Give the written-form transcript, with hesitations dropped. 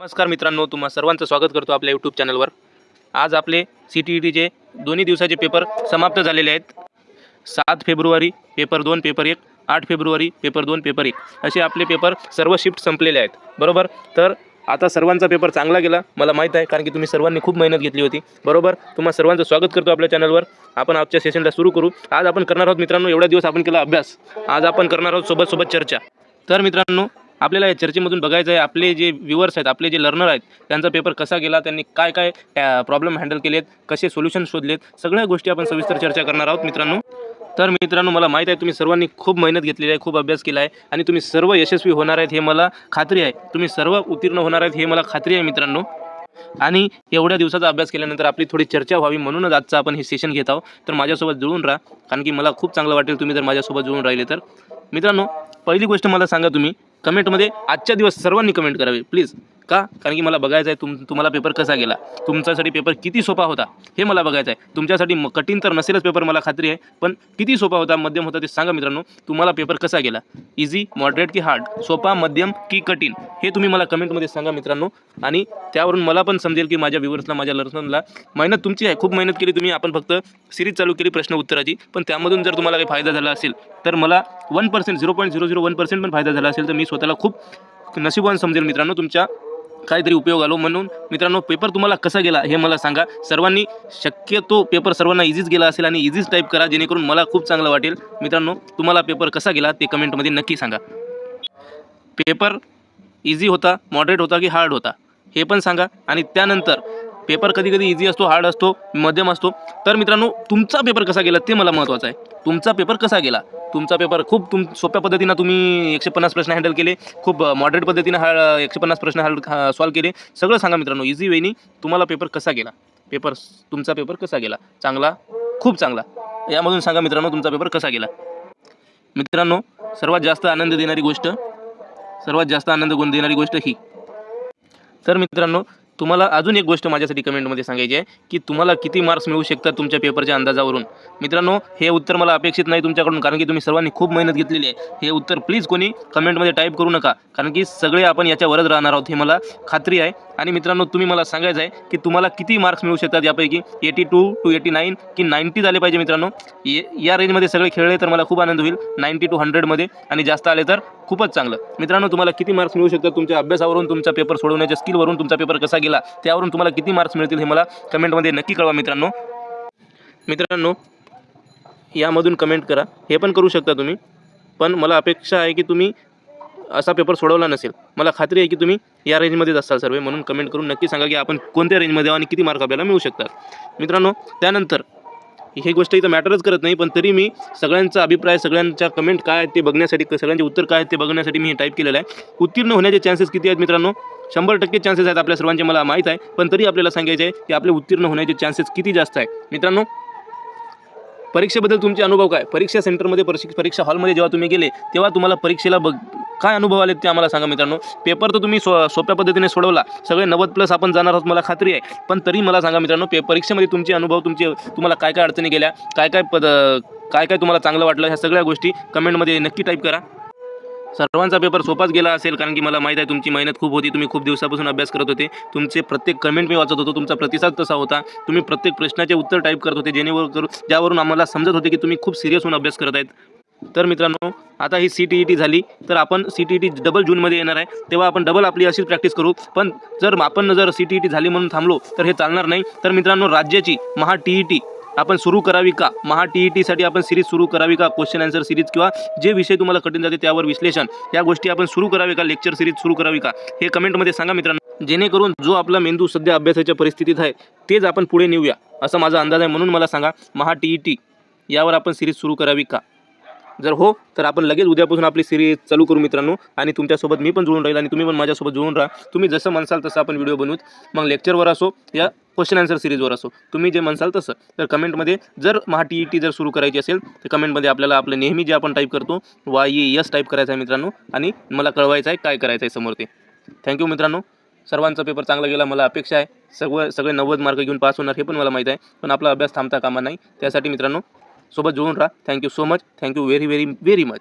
नमस्कार मित्रांनो, तुम्हा सर्वांचं स्वागत करतो आपल्या यूट्यूब चॅनलवर। आज आपले CTETचे दोन्ही दिवसाचे पेपर समाप्त झालेले आहेत। 7 February paper 2 paper 1, 8 February paper 2 paper 1 असे आपले पेपर सर्व शिफ्ट संपलेले आहेत, बरोबर। तर आता सर्वांचा पेपर चांगला गेला मला माहीत आहे, कारण की तुम्ही सर्वांनी खूप मेहनत घेतली होती, बरोबर। तुम्हा सर्वांचं स्वागत करतो आपल्या चॅनलवर। आपण आजच्या सेशनला सुरू करू। आज आपण करणार आहोत मित्रांनो, एवढ्या दिवस आपण केला अभ्यास, आज आपण करणार आहोत सोबत चर्चा। तर मित्रांनो, आपल्याला या चर्चेमधून बघायचं आहे आपले जे व्ह्यूअर्स आहेत, आपले जे लर्नर आहेत, त्यांचा पेपर कसा गेला, त्यांनी काय काय प्रॉब्लेम हँडल केलेत, कसे सोल्युशन शोधलेत, सगळ्या गोष्टी आपण सविस्तर चर्चा करणार आहोत मित्रांनो। तर मित्रांनो, मला माहीत आहे तुम्ही सर्वांनी खूप मेहनत घेतलेली आहे, खूप अभ्यास केला आहे आणि तुम्ही सर्व यशस्वी होणार आहेत हे मला खात्री आहे। तुम्ही सर्व उत्तीर्ण होणार आहेत हे मला खात्री आहे मित्रांनो। आणि एवढ्या दिवसाचा अभ्यास केल्यानंतर आपली थोडी चर्चा व्हावी म्हणूनच आजचं आपण हे सेशन घेत आहोत। तर माझ्यासोबत जुळून राहा, कारण की मला खूप चांगलं वाटेल तुम्ही जर माझ्यासोबत जुळून राहिले तर। मित्रांनो, पहिली गोष्ट मला सांगा, तुम्ही कमेंटमध्ये आजच्या दिवस सर्वांनी कमेंट करावी प्लीज। का? कारण की मला बघायचं आहे तुम्हाला पेपर कसा गेला, तुमच्यासाठी पेपर किती सोपा होता हे मला बघायचं आहे। तुमच्यासाठी कठीण तर नसेलच पेपर मला खात्री आहे, पण किती सोपा होता, मध्यम होता ते सांगा मित्रांनो। तुम्हाला पेपर कसा गेला, इझी, मॉडरेट की हार्ड, सोपा, मध्यम की कठीण, हे तुम्ही मला कमेंटमध्ये सांगा मित्रांनो। आणि त्यावरून मला पण समजेल की माझ्या व्ह्यूअर्सला, माझ्या लर्नरला मेहनत तुमची आहे, खूप मेहनत केली तुम्ही। आपण फक्त सिरीज चालू केली प्रश्न उत्तराची, पण त्यामधून जर तुम्हाला काही फायदा झाला असेल तर मला 1%, 0.001% पण फायदा झाला असेल तर मी स्वतःला खूप नशीबवान समजेल मित्रांनो, तुमच्या काहीतरी उपयोग आलो म्हणून। मित्रांनो, पेपर तुम्हाला कसा गेला हे मला सांगा सर्वांनी। शक्यतो पेपर सर्वांना इझीच गेला असेल आणि इझीच टाईप करा, जेणेकरून मला खूप चांगलं वाटेल मित्रांनो। तुम्हाला पेपर कसा गेला ते कमेंटमध्ये नक्की सांगा। पेपर इझी होता, मॉडरेट होता की हार्ड होता हे पण सांगा। आणि त्यानंतर पेपर कधी कधी इझी असतो, हार्ड असतो, मध्यम असतो। तर मित्रांनो, तुमचा पेपर कसा गेला ते मला महत्त्वाचं आहे। तुमचा पेपर कसा गेला, तुमचा पेपर खूप सोप्या पद्धतीनं तुम्ही 150 प्रश्न हँडल केले, खूप मॉडरेट पद्धतीनं 150 प्रश्न सॉल्व केले, सगळं सांगा मित्रांनो। इझी वेनी तुम्हाला पेपर कसा गेला, तुमचा पेपर कसा गेला, चांगला, खूप चांगला, यामधून सांगा मित्रांनो तुमचा पेपर कसा गेला। मित्रांनो, सर्वात जास्त आनंद देणारी गोष्ट ही। तर मित्रांनो, तुम्हाला अजून एक गोष्ट माझ्यासाठी कमेंटमध्ये सांगायची आहे की तुम्हाला किती मार्क्स मिळू शकतात तुमच्या पेपरच्या अंदाजावरून। मित्रांनो, हे उत्तर मला अपेक्षित नाही तुमच्याकडून, कारण की तुम्ही सर्वांनी खूप मेहनत घेतलेली आहे। हे उत्तर प्लीज कोणी कमेंटमध्ये टाईप करू नका, कारण की सगळे आपण याच्यावरच राहणार आहोत हे मला खात्री आहे। आणि मित्रांनो, तुम्ही मला सांगायचं आहे की तुम्हाला किती मार्क्स मिळू शकतात यापैकी, 82 to 89 की 90 झाले पाहिजे मित्रांनो। या रेंजमध्ये सगळे खेळले तर मला खूप आनंद होईल, 90 to 100 मध्ये, आणि जास्त आले तर खूपच चांगलं। मित्रांनो, तुम्हाला किती मार्क्स मिळू शकतात तुमच्या अभ्यासावरून, तुमचा पेपर सोडवण्याच्या स्किलवरून, तुमचा पेपर कसा गेला त्यावरून तुम्हाला किती मार्क्स मिळतील हे मला कमेंटमध्ये नक्की कळवा मित्रांनो। यामधून कमेंट करा, हे पण करू शकता तुम्ही, पण मला अपेक्षा आहे की तुम्ही असा पेपर सोडवला नसेल। मला खात्री आहे की तुम्ही या रेंजमध्येच असाल सर्व, म्हणून कमेंट करून नक्की सांगा की आपण कोणत्या रेंजमध्ये आणि किती मार्क आपल्याला मिळू शकतात मित्रांनो। त्यानंतर ही गोष्ट इथं मॅटरच करत नाही, पण तरी मी सगळ्यांचा अभिप्राय, सगळ्यांच्या कमेंट काय आहेत ते बघण्यासाठी, सगळ्यांचे उत्तर काय आहेत ते बघण्यासाठी मी हे टाईप केलेलं आहे। उत्तीर्ण होण्याचे चान्सेस किती आहेत मित्रांनो, 100% चान्सेस आहेत आपल्या सर्वांचे, मला माहीत आहे, पण तरी आपल्याला सांगायचे आहे की आपले उत्तीर्ण होण्याचे चान्सेस किती जास्त आहे मित्रांनो। परीक्षेबद्दल तुमचे अनुभव काय, परीक्षा सेंटरमध्ये, परीक्षा हॉलमध्ये जेव्हा तुम्ही गेले तेव्हा तुम्हाला परीक्षेला काय अनुभव आले ते आम्हाला सांगा मित्रांनो। पेपर तर तुम्ही सोप्या पद्धतीने सोडवला, सगळे 90+ आपण जाणार आहोत मला खात्री आहे, पण तरी मला सांगा मित्रांनो, परीक्षेमध्ये तुमचे अनुभव, तुम्हाला काय काय अडचणी गेल्या, काय काय तुम्हाला चांगलं वाटलं, ह्या सगळ्या गोष्टी कमेंटमध्ये नक्की टाईप करा। सर्वांचा पेपर सोपाच गेला असेल, कारण की मला माहीत आहे तुमची मेहनत खूप होती, तुम्ही खूप दिवसापासून अभ्यास करत होते, तुमचे प्रत्येक कमेंट मी वाचत होतो, तुमचा प्रतिसाद तसा होता, तुम्ही प्रत्येक प्रश्नाचे उत्तर टाईप करत होते, ज्यावरून आम्हाला समजत होते की तुम्ही खूप सिरियस होऊन अभ्यास करत आहेत। तर मित्रांनो, आता ही CTET झाली तर आपण CTET डबल जूनमध्ये येणार आहे, तेव्हा आपण डबल आपली अशीच प्रॅक्टिस करू। पण जर CTET झाली म्हणून थांबलो तर हे चालणार नाही। तर मित्रांनो, राज्याची TET आपण सुरू करावी का, TETसाठी आपण सिरीज सुरू करावी का, क्वेश्चन आन्सर सिरीज, किंवा जे विषय तुम्हाला कठीण जाते त्यावर विश्लेषण, या गोष्टी आपण सुरू करावी का, लेक्चर सिरीज सुरू करावी का, हे कमेंटमध्ये सांगा मित्रांनो, जेणेकरून जो आपला मेंदू सध्या अभ्यासाच्या परिस्थितीत आहे तेच आपण पुढे नेऊया असा माझा अंदाज आहे। म्हणून मला सांगा, TET यावर आपण सिरीज सुरू करावी का, जर हो तर आपण लगेच उद्यापासून आपली सिरीज चालू करू मित्रांनो। आणि तुमच्यासोबत मी पण जुळून राहील आणि तुम्ही पण माझ्यासोबत जुळून राहा। तुम्ही जसं म्हणसाल तसं आपण व्हिडिओ बनवूत, मग लेक्चरवर असो या क्वेश्चन आन्सर सिरीजवर असो, तुम्ही जे म्हणसाल तसं। तर कमेंटमध्ये जर TET जर सुरू करायची असेल तर कमेंटमध्ये आपल्याला आपलं नेहमी जे आपण टाईप करतो YES टाईप करायचं आहे मित्रांनो, आणि मला कळवायचं आहे काय करायचं आहे समोर ते। थँक्यू मित्रांनो, सर्वांचा पेपर चांगला गेला, मला अपेक्षा आहे सगळे 90 मार्क घेऊन पास होणार हे पण मला माहीत आहे, पण आपला अभ्यास थांबता कामा नाही। त्यासाठी मित्रांनो सोबत जुळून राहा। Thank you so much, thank you very very very much.